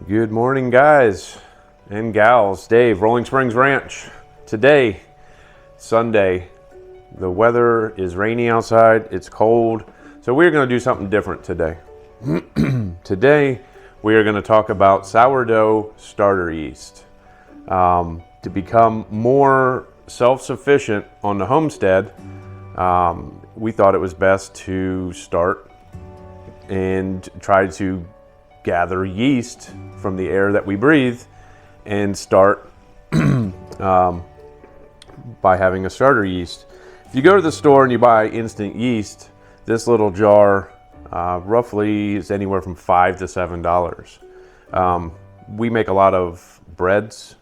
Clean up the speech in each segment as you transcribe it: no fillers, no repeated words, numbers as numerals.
Good morning, guys and gals. Dave, Rolling Springs Ranch. Today, Sunday, the weather is rainy outside, it's cold, so we're going to do something different today. Today, we are going to talk about sourdough starter yeast. To become more self-sufficient on the homestead, we thought it was best to start and try to gather yeast from the air that we breathe and start by having a starter yeast. If you go to the store and you buy instant yeast, this little jar roughly is anywhere from $5 to $7. We make a lot of breads,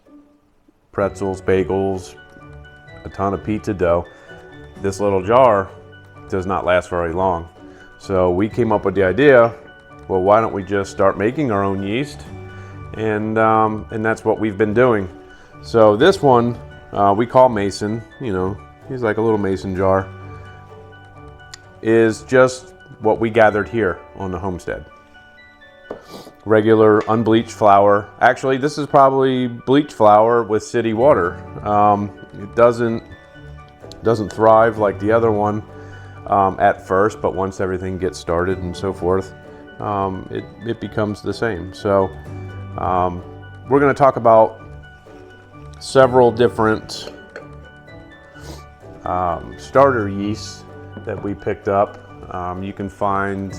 pretzels, bagels, a ton of pizza dough. This little jar does not last very long. So we came up with the idea, well, why don't we just start making our own yeast? And that's what we've been doing. So this one we call Mason, he's like a little mason jar, is just what we gathered here on the homestead. Regular unbleached flour. Actually, this is probably bleached flour with city water. It doesn't thrive like the other one at first, but once everything gets started and so forth, it becomes the same. So we're going to talk about several different starter yeasts that we picked up. You can find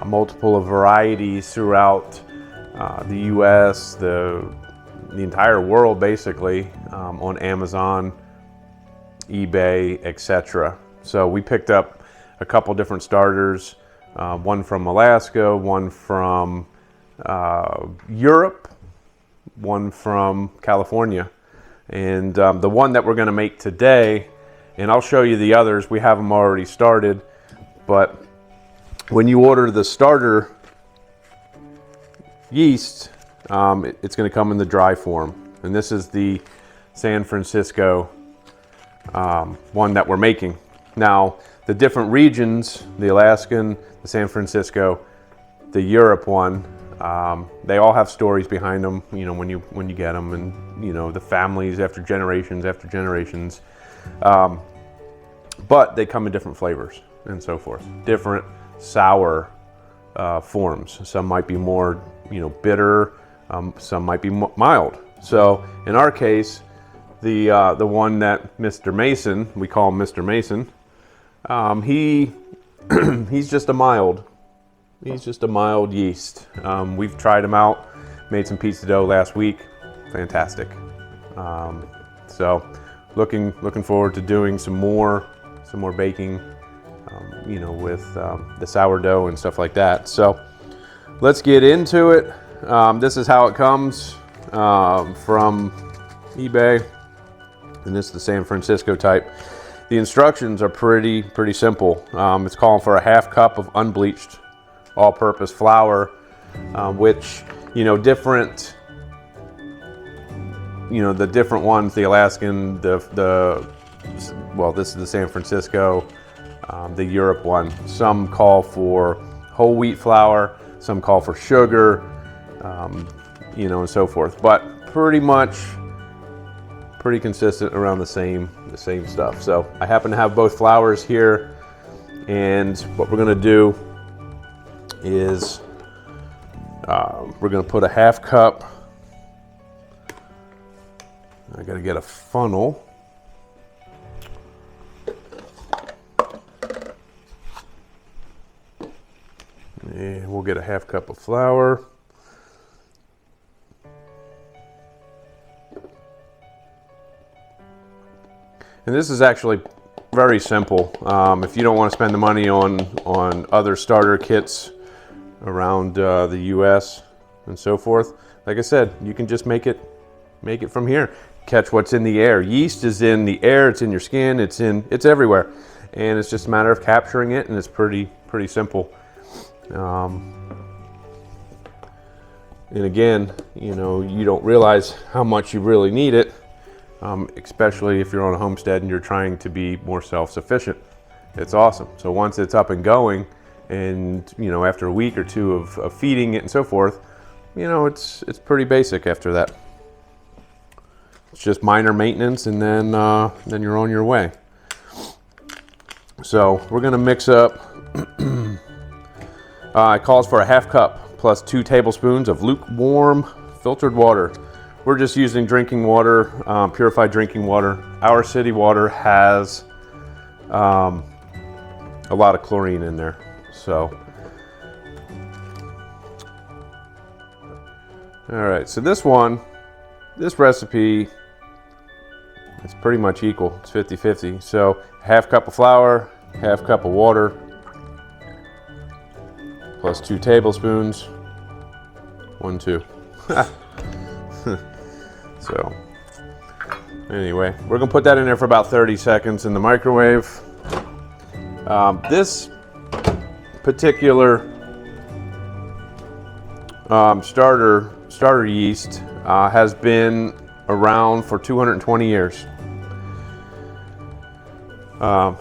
multiple varieties throughout the US, the entire world basically, on Amazon, eBay, etc. So we picked up a couple different starters, one from Alaska, one from Europe, one from California. And the one that we're going to make today, and I'll show you the others, we have them already started, but when you order the starter yeast, it's going to come in the dry form. And this is the San Francisco one that we're making. Now, the different regions, the Alaskan, the San Francisco, the Europe one, they all have stories behind them, when you get them, and the families after generations. But they come in different flavors and so forth. Different sour forms. Some might be more, bitter. Some might be mild. So in our case, the one that Mr. Mason, we call him Mr. Mason, he's just a mild. He's just a mild yeast. We've tried him out, made some pizza dough last week. Fantastic. So looking forward to doing some more baking, with the sourdough and stuff like that. So let's get into it. This is how it comes from eBay, and this is the San Francisco type. The instructions are pretty simple. It's calling for a half cup of unbleached all-purpose flour, which different, the different ones, the Alaskan, well, this is the San Francisco, the Europe one. Some call for whole wheat flour, some call for sugar, and so forth. But pretty consistent around the same stuff. So I happen to have both flours here, and what we're going to do is we're going to put a half cup. I got to get a funnel. And we'll get a half cup of flour. And this is actually very simple. If you don't want to spend the money on other starter kits around the US and so forth, like I said, you can just make it from here. Catch what's in the air. Yeast is in the air, it's in your skin, it's everywhere. And it's just a matter of capturing it, and it's pretty simple. And again, you don't realize how much you really need it, especially if you're on a homestead and you're trying to be more self-sufficient. It's awesome. So once it's up and going, and after a week or two of feeding it and so forth, you know, it's pretty basic after that. It's just minor maintenance, and then you're on your way. So we're gonna mix up. It calls for a half cup plus 2 tablespoons of lukewarm filtered water. We're just using drinking water, purified drinking water. Our city water has a lot of chlorine in there, so. All right, so this recipe, it's pretty much equal. It's 50-50. So half cup of flour, half cup of water, plus 2 tablespoons. 1, 2. So anyway, we're gonna put that in there for about 30 seconds in the microwave. This particular starter yeast has been around for 220 years. The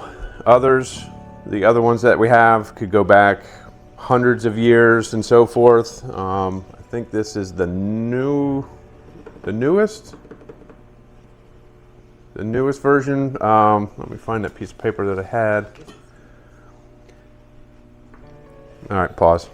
other ones that we have could go back hundreds of years and so forth. I think this is the newest version. Let me find that piece of paper that I had. All right, pause.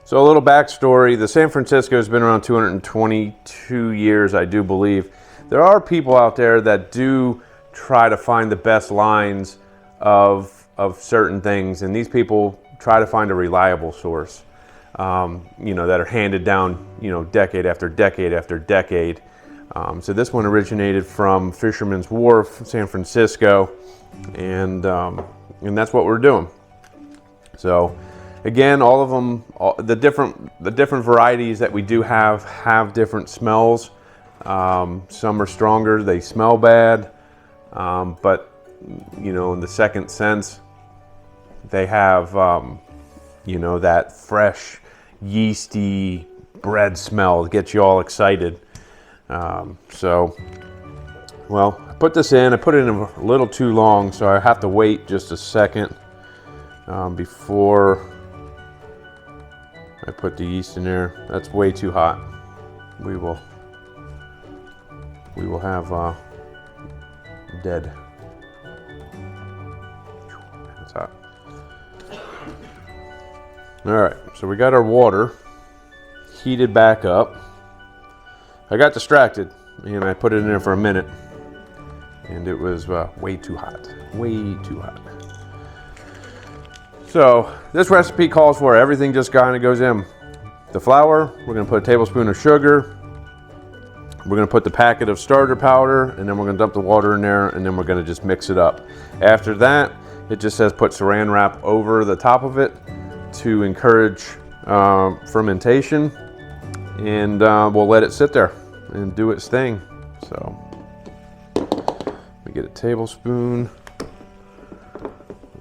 So a little backstory. The San Francisco has been around 222 years, I do believe. There are people out there that do try to find the best lines of certain things, and these people try to find a reliable source, you know, that are handed down, you know, decade after decade after decade. So this one originated from Fisherman's Wharf, San Francisco, and that's what we're doing. So again, all of them, the different varieties that we do have different smells. Some are stronger, they smell bad, but you know, in the second sense, they have you know, that fresh, yeasty bread smell that gets you all excited. So, well, I put this in. I put it in a little too long, so I have to wait just a second before I put the yeast in there. That's way too hot. We will have dead. That's hot. All right, so we got our water heated back up. I got distracted and I put it in there for a minute, and it was way too hot. Way too hot. So this recipe calls for everything just kind of goes in. The flour, we're going to put a tablespoon of sugar. We're going to put the packet of starter powder, and then we're going to dump the water in there, and then we're going to just mix it up. After that, it just says put saran wrap over the top of it to encourage fermentation, and we'll let it sit there and do its thing. So we get a tablespoon.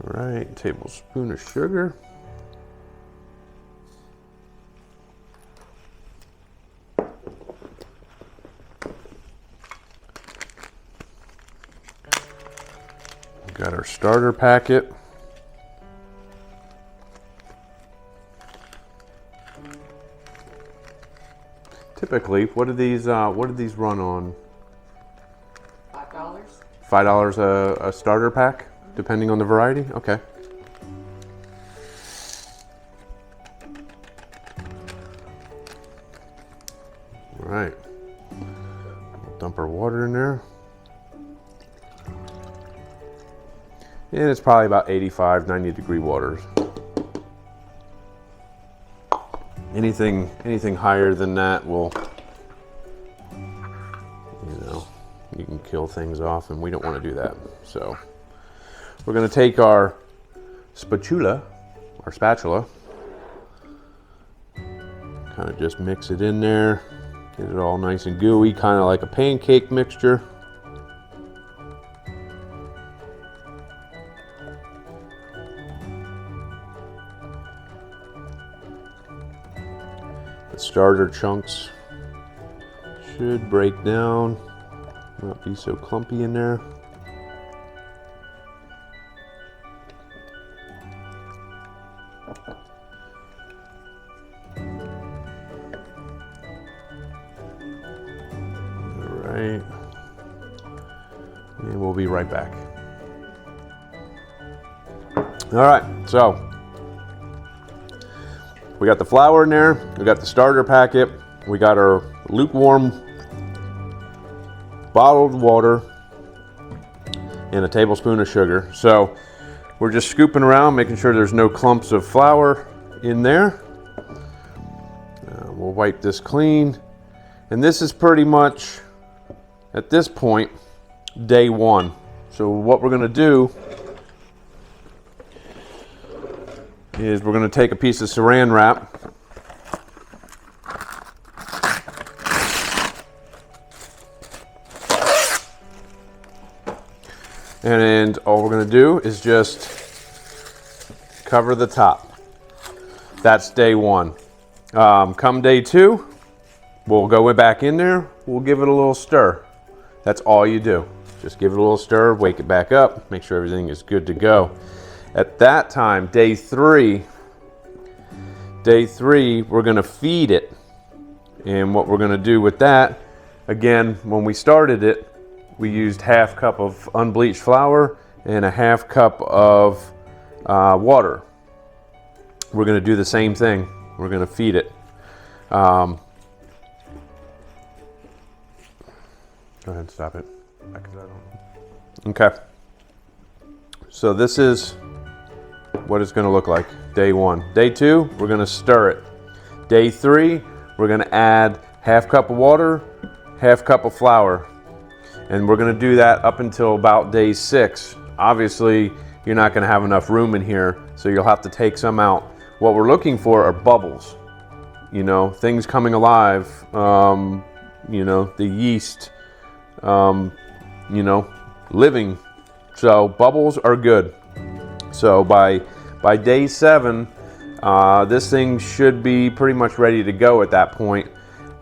All right, tablespoon of sugar. Got our starter packet. Typically, what do these run on? $5. $5 a starter pack, depending on the variety. Okay. All right. We'll dump our water in there. And it's probably about 85, 90 degree waters. Anything higher than that will, you know, you can kill things off, and we don't want to do that. So we're going to take our spatula, kind of just mix it in there, get it all nice and gooey, kind of like a pancake mixture. The starter chunks should break down, not be so clumpy in there. right back. All right, so we got the flour in there, we got the starter packet, we got our lukewarm bottled water, and a tablespoon of sugar. So we're just scooping around, making sure there's no clumps of flour in there. We'll wipe this clean. And this is pretty much, at this point, day one. So what we're gonna do is we're gonna take a piece of saran wrap, and all we're gonna do is just cover the top. That's day one. Come day two, we'll go back in there, we'll give it a little stir. That's all you do. Just give it a little stir, wake it back up, make sure everything is good to go. At that time, day three, we're gonna feed it. And what we're gonna do with that, again, when we started it, we used ½ cup of unbleached flour and a ½ cup of water. We're gonna do the same thing. We're gonna feed it. Go ahead and stop it. Okay. So this is what it's gonna look like, day one. Day two, we're gonna stir it. Day three, we're gonna add ½ cup of water, ½ cup of flour. And we're gonna do that up until about day 6. Obviously, you're not gonna have enough room in here, so you'll have to take some out. What we're looking for are bubbles. You know, things coming alive, you know, the yeast, you know, living. So bubbles are good. So by day 7, this thing should be pretty much ready to go at that point.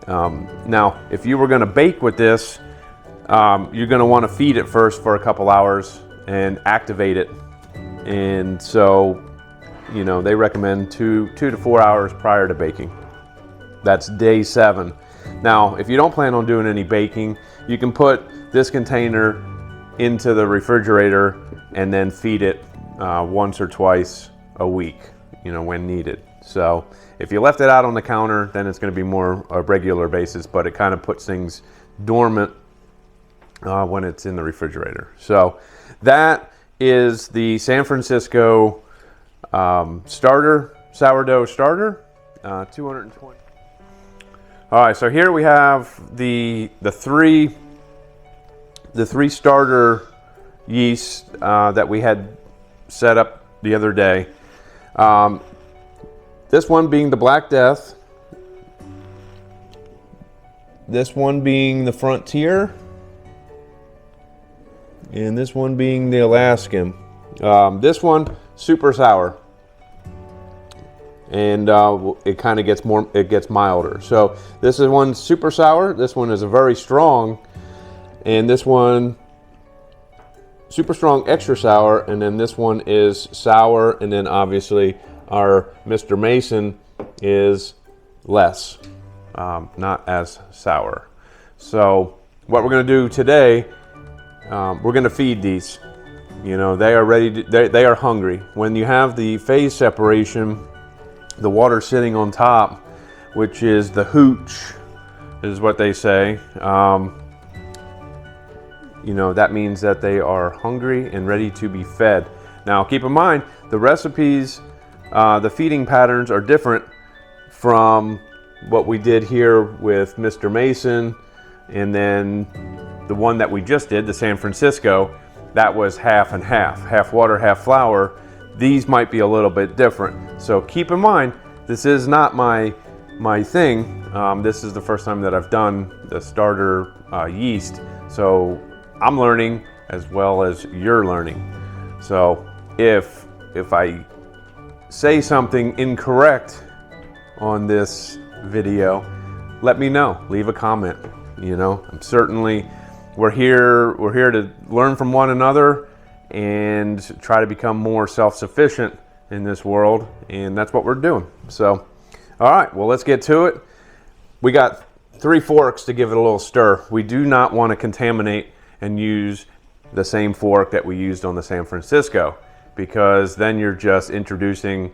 Now, if you were gonna bake with this, you're gonna wanna feed it first for a couple hours and activate it. And so, you know, they recommend 2 to 4 hours prior to baking. That's day 7. Now, if you don't plan on doing any baking, you can put this container into the refrigerator and then feed it once or twice a week, you know, when needed. So if you left it out on the counter, then it's going to be more a regular basis, but it kind of puts things dormant when it's in the refrigerator. So that is the San Francisco sourdough starter, 220. All right, so here we have the three starter yeasts that we had set up the other day. This one being the Black Death, this one being the Frontier, and this one being the Alaskan. This one super sour, and it kind of gets milder. So this is one super sour. This one is a very strong, and this one super strong, extra sour, and then this one is sour, and then obviously our Mr. Mason is less, not as sour. So what we're going to do today, we're going to feed these. You know, they are ready. They are hungry. When you have the phase separation, the water sitting on top, which is the hooch, is what they say. You know, that means that they are hungry and ready to be fed. Now, keep in mind, the recipes, the feeding patterns are different from what we did here with Mr. Mason, and then the one that we just did, the San Francisco, that was half and half water, half flour. These might be a little bit different. So keep in mind, this is not my thing. This is the first time that I've done the starter yeast. So I'm learning as well as you're learning. So if I say something incorrect on this video, let me know. Leave a comment. You know, I'm certainly, we're here to learn from one another and try to become more self-sufficient in this world, and that's what we're doing. So, all right, well, let's get to it. We got 3 forks to give it a little stir. We do not want to contaminate and use the same fork that we used on the San Francisco, because then you're just introducing,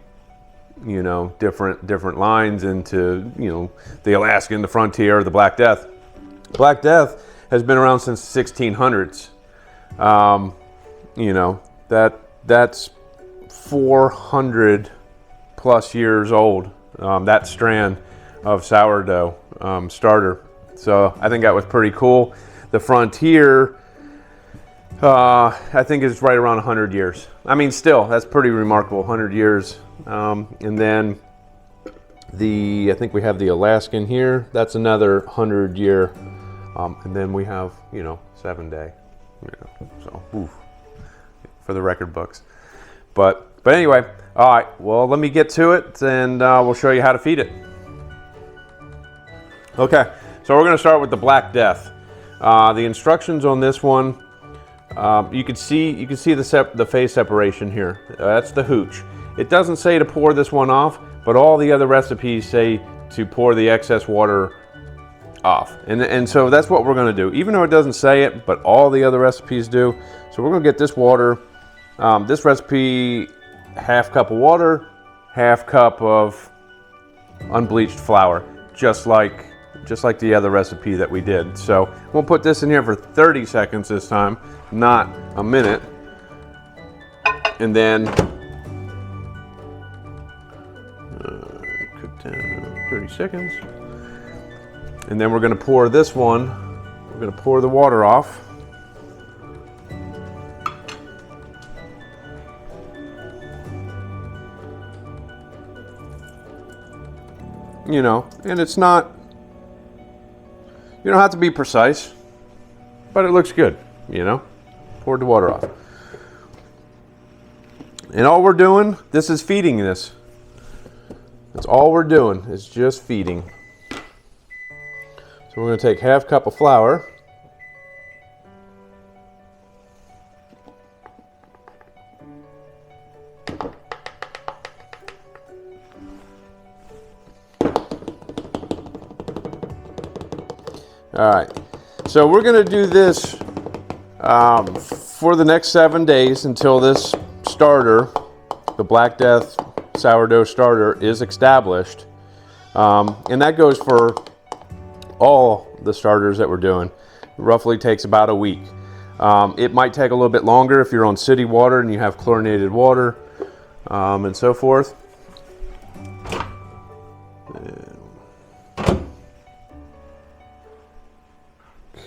you know, different lines into, you know, the Alaskan, the Frontier, the Black Death. Black Death has been around since 1600s. You know, that's 400 plus years old, that strand of sourdough starter. So I think that was pretty cool. The Frontier, I think is right around 100 years. I mean, still, that's pretty remarkable, 100 years. And then I think we have the Alaskan here. That's another 100 year. And then we have, you know, 7 day. You know, so, oof, for the record books. But anyway, all right, well, let me get to it, and we'll show you how to feed it. Okay, so we're going to start with the Black Death. The instructions on this one, you can see the phase separation here. That's the hooch. It doesn't say to pour this one off, but all the other recipes say to pour the excess water off. And so that's what we're going to do, even though it doesn't say it, but all the other recipes do. So we're going to get this water, this recipe, half cup of water, half cup of unbleached flour, just like the other recipe that we did. So we'll put this in here for 30 seconds this time, not a minute. And then cook down 30 seconds. And then we're going to pour this one, we're going to pour the water off. You know, and it's not, you don't have to be precise, but it looks good, you know. Poured the water off. And all we're doing, this is feeding this. That's all we're doing, is just feeding. So we're going to take half cup of flour. All right, so we're going to do this for the next 7 days until this starter, the Black Death sourdough starter, is established. And that goes for all the starters that we're doing. Roughly takes about a week. It might take a little bit longer if you're on city water and you have chlorinated water, and so forth.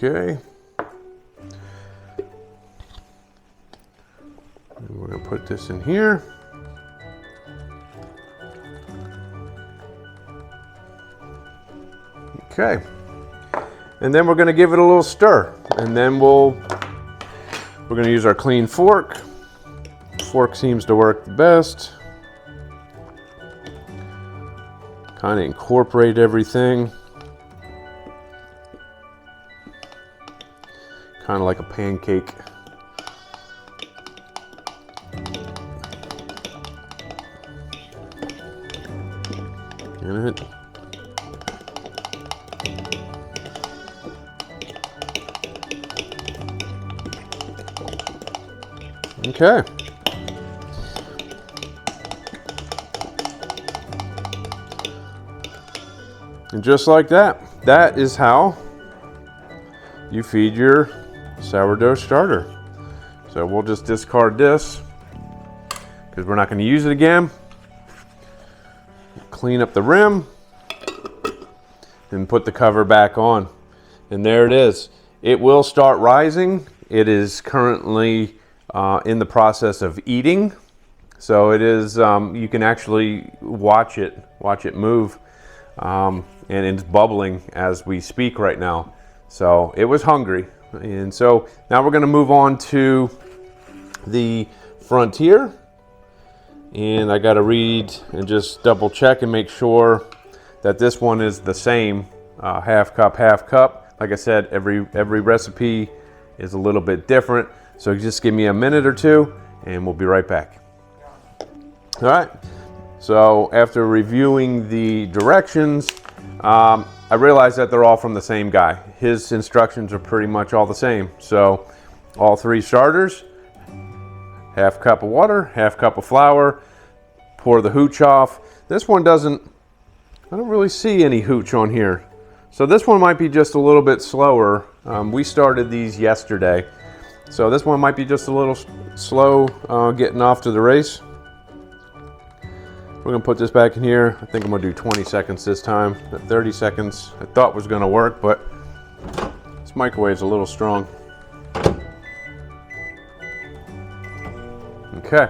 Okay. And we're going to put this in here. Okay. And then we're going to give it a little stir. And then we're going to use our clean fork. Fork seems to work the best. Kind of incorporate everything. Kind of like a pancake. In it. Okay. And just like that, that is how you feed your sourdough starter. So we'll just discard this because we're not going to use it again. Clean up the rim and put the cover back on. And there it is. It will start rising. It is currently in the process of eating. So it is, you can actually watch it move. And it's bubbling as we speak right now. So it was hungry. And so now we're going to move on to the Frontier. And I got to read and just double check and make sure that this one is the same, half cup, half cup. Like I said, every recipe is a little bit different. So just give me a minute or two and we'll be right back. All right. So after reviewing the directions, I realized that they're all from the same guy. His instructions are pretty much all the same. So all 3 starters, half cup of water, half cup of flour, pour the hooch off. This one doesn't, I don't really see any hooch on here. So this one might be just a little bit slower. We started these yesterday. So this one might be just a little slow getting off to the race. We're gonna put this back in here. I think I'm gonna do 20 seconds this time. That 30 seconds I thought was gonna work, but this microwave's a little strong. Okay.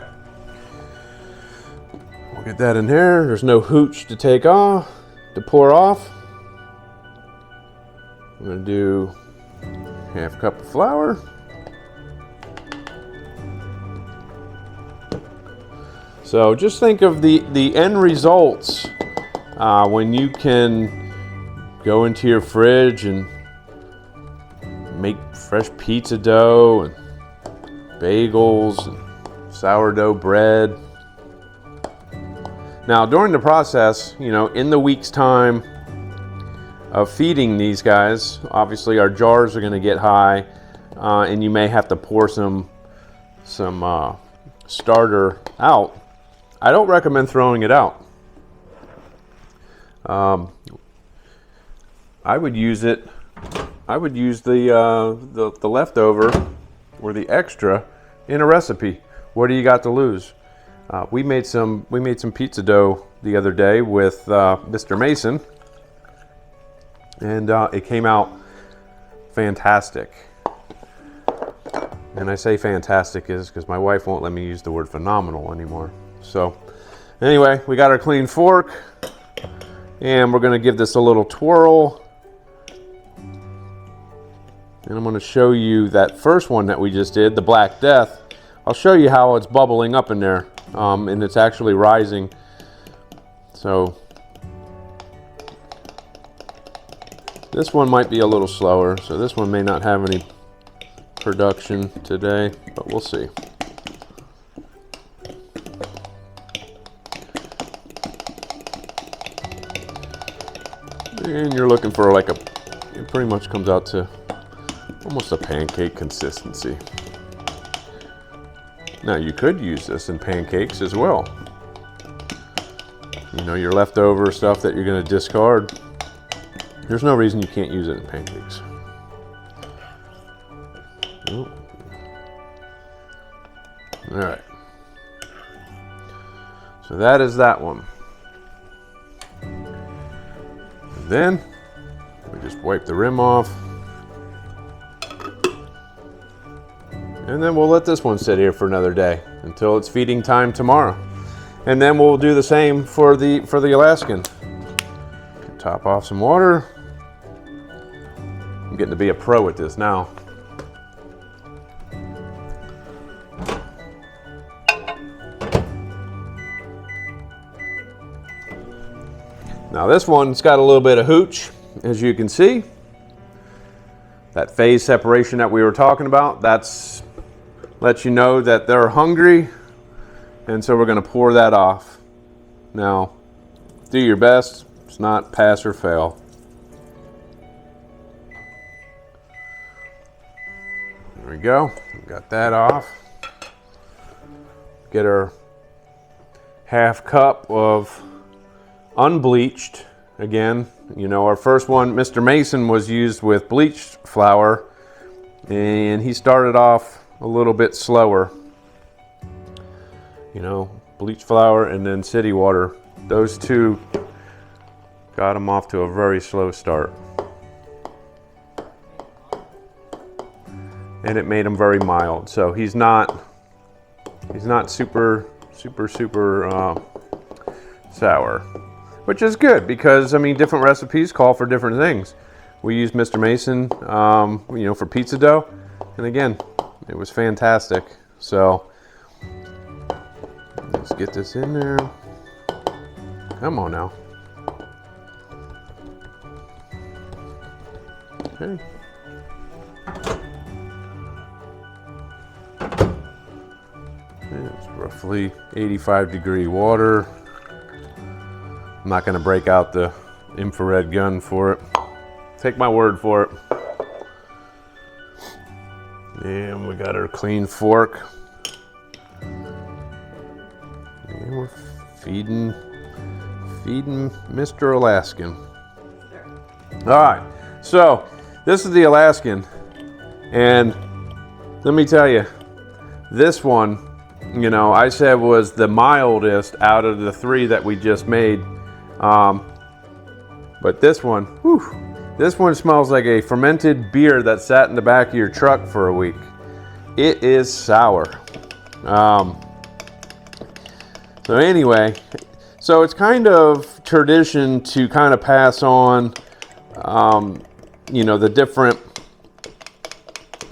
We'll get that in there. There's no hooch to take off, to pour off. I'm gonna do half cup of flour. So just think of the end results when you can go into your fridge and make fresh pizza dough and bagels and sourdough bread. Now during the process, you know, in the week's time of feeding these guys, obviously our jars are going to get high, and you may have to pour some starter out. I don't recommend throwing it out. I would use it. I would use the leftover or the extra in a recipe. What do you got to lose? We made some pizza dough the other day with Mr. Mason, and it came out fantastic. And I say fantastic is because my wife won't let me use the word phenomenal anymore. So anyway, we got our clean fork, and we're going to give this a little twirl. And I'm going to show you that first one that we just did, the Black Death. I'll show you how it's bubbling up in there, and it's actually rising. So this one might be a little slower, so this one may not have any production today, but we'll see. And you're looking for like it pretty much comes out to almost a pancake consistency. Now you could use this in pancakes as well. You know, your leftover stuff that you're going to discard. There's no reason you can't use it in pancakes. Oh. All right. So that is that one. And then we just wipe the rim off. And then we'll let this one sit here for another day until it's feeding time tomorrow. And then we'll do the same for the Alaskan. Top off some water. I'm getting to be a pro at this now. Now this one's got a little bit of hooch, as you can see. That phase separation that we were talking about, that's lets you know that they're hungry, and so we're going to pour that off. Now, do your best. It's not pass or fail. There we go. Got that off. Get our half cup of unbleached. Again, you know, our first one, Mr. Mason, was used with bleached flour, and he started off a little bit slower. You know, bleached flour and then city water. Those two got him off to a very slow start. And it made him very mild. So he's not super sour. Which is good because, I mean, different recipes call for different things. We used Mr. Mason, you know, for pizza dough. And again, it was fantastic. So let's get this in there. Come on now. Okay. It's roughly 85-degree water. I'm not going to break out the infrared gun for it. Take my word for it. And we got our clean fork. And we're feeding Mr. Alaskan. All right, so this is the Alaskan, and let me tell you, this one, you know, I said was the mildest out of the three that we just made. But this one, whew, this one smells like a fermented beer that sat in the back of your truck for a week. It is sour. So anyway, so it's kind of tradition to kind of pass on, you know, the different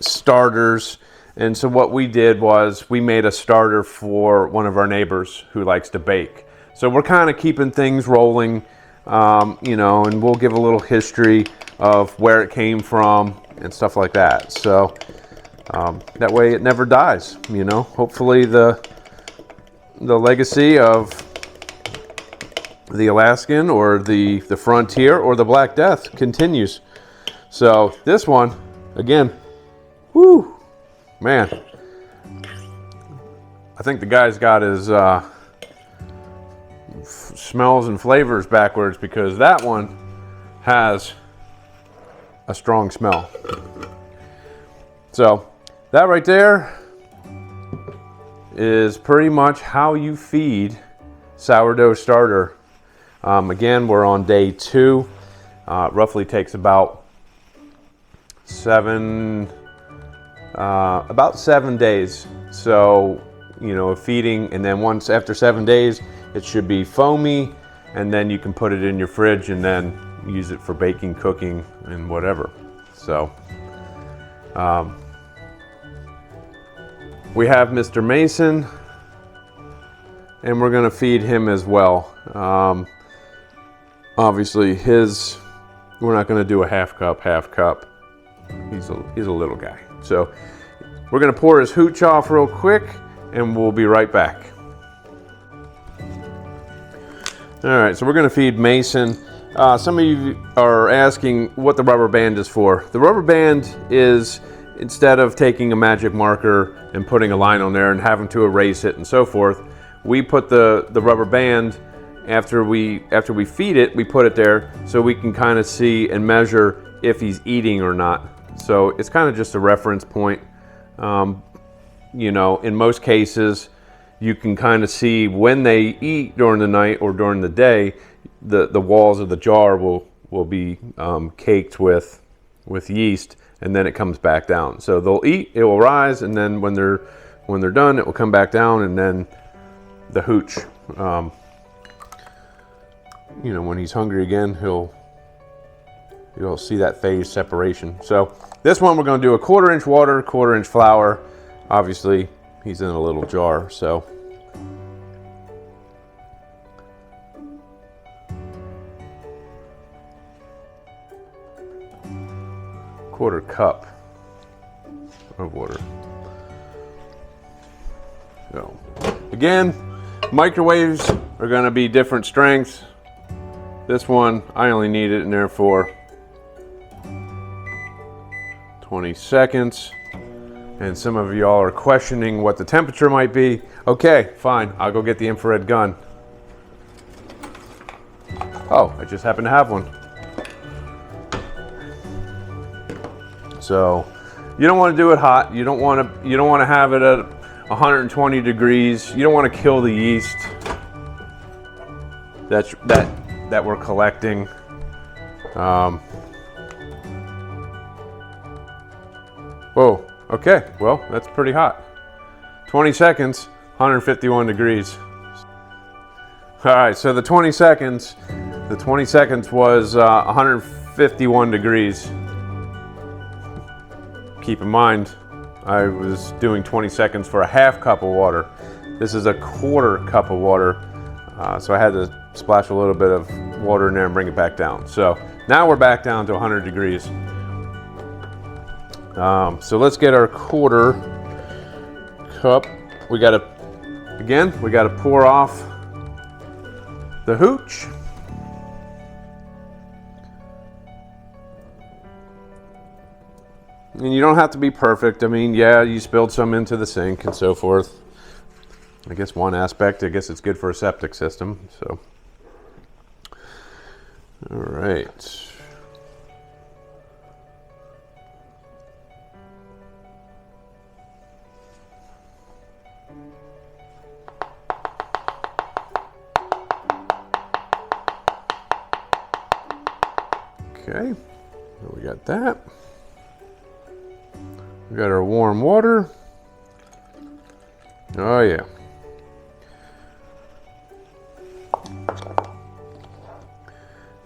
starters. And so what we did was we made a starter for one of our neighbors who likes to bake. So we're kind of keeping things rolling, you know, and we'll give a little history of where it came from and stuff like that. So that way it never dies, you know. Hopefully the legacy of the Alaskan or the Frontier or the Black Death continues. So this one, again, whoo, man. I think the guy's got his smells and flavors backwards, because that one has a strong smell. So that right there is pretty much how you feed sourdough starter. Again, we're on day 2. Roughly takes about 7 days. So, you know, feeding, and then once after 7 days, it should be foamy, and then you can put it in your fridge and then use it for baking, cooking, and whatever. So, we have Mr. Mason, and we're going to feed him as well. Obviously, we're not going to do a half cup. He's a little guy. So we're going to pour his hooch off real quick, and we'll be right back. All right, so we're going to feed Mason. Some of you are asking what the rubber band is for. The rubber band is, instead of taking a magic marker and putting a line on there and having to erase it and so forth, we put the rubber band after we feed it. We put it there so we can kind of see and measure if he's eating or not. So it's kind of just a reference point. You know, in most cases, you can kind of see when they eat during the night or during the day. The walls of the jar will be caked with yeast, and then it comes back down. So they'll eat, it will rise, and then when they're done, it will come back down, and then the hooch, you know, when he's hungry again, you'll see that phase separation. So this one, we're going to do a 1/4 inch water, 1/4 inch flour. Obviously, he's in a little jar, so. Quarter cup of water. So, again, microwaves are going to be different strengths. This one, I only need it in there for 20 seconds. And some of y'all are questioning what the temperature might be. Okay, fine, I'll go get the infrared gun. Oh, I just happen to have one. So, you don't want to do it hot. You don't want to have it at 120 degrees. You don't want to kill the yeast that we're collecting. Whoa, okay, well, that's pretty hot. 20 seconds, 151 degrees. All right, so the 20 seconds was 151 degrees. Keep in mind, I was doing 20 seconds for a half cup of water. This is a 1/4 cup of water, so I had to splash a little bit of water in there and bring it back down. So now we're back down to 100 degrees. So let's get our 1/4 cup. We gotta pour off the hooch. And you don't have to be perfect. I mean, yeah, you spilled some into the sink and so forth. I guess one aspect, I guess it's good for a septic system. So, all right. Okay, so we got that. We got our warm water. Oh yeah.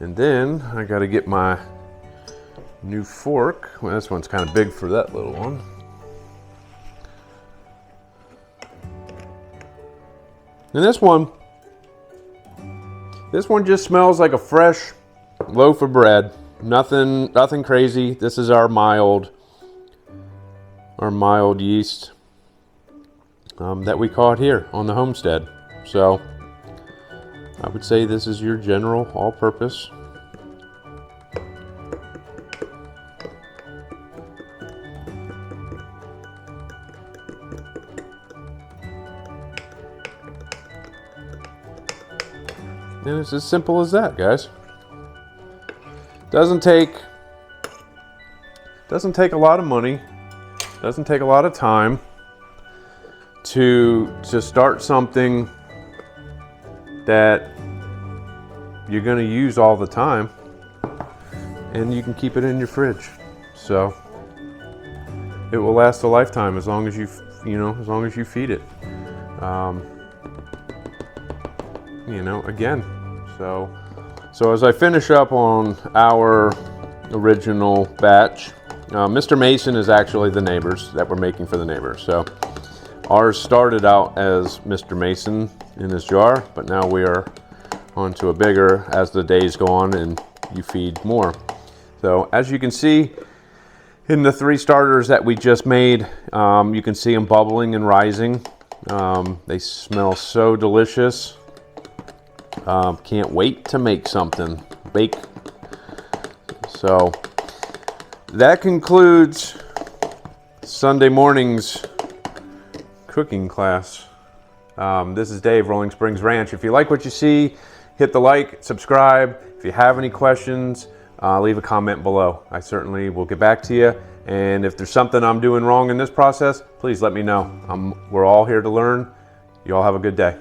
And then I got to get my new fork. Well, this one's kind of big for that little one. And this one just smells like a fresh loaf of bread. Nothing crazy. This is our mild yeast that we caught here on the Homestead. So I would say this is your general all-purpose. And it's as simple as that, guys. Doesn't take a lot of money, doesn't take a lot of time to start something that you're going to use all the time, and you can keep it in your fridge. So it will last a lifetime as long as you feed it. Again. So as I finish up on our original batch, Mr. Mason is actually the neighbors that we're making for the neighbors. So ours started out as Mr. Mason in his jar, but now we are on to a bigger as the days go on and you feed more. So as you can see in the 3 starters that we just made, you can see them bubbling and rising. They smell so delicious. Can't wait to make something, bake. So that concludes Sunday morning's cooking class. This is Dave, Rolling Springs Ranch. If you like what you see, hit the like, subscribe. If you have any questions, leave a comment below. I certainly will get back to you. And if there's something I'm doing wrong in this process, please let me know. We're all here to learn. You all have a good day.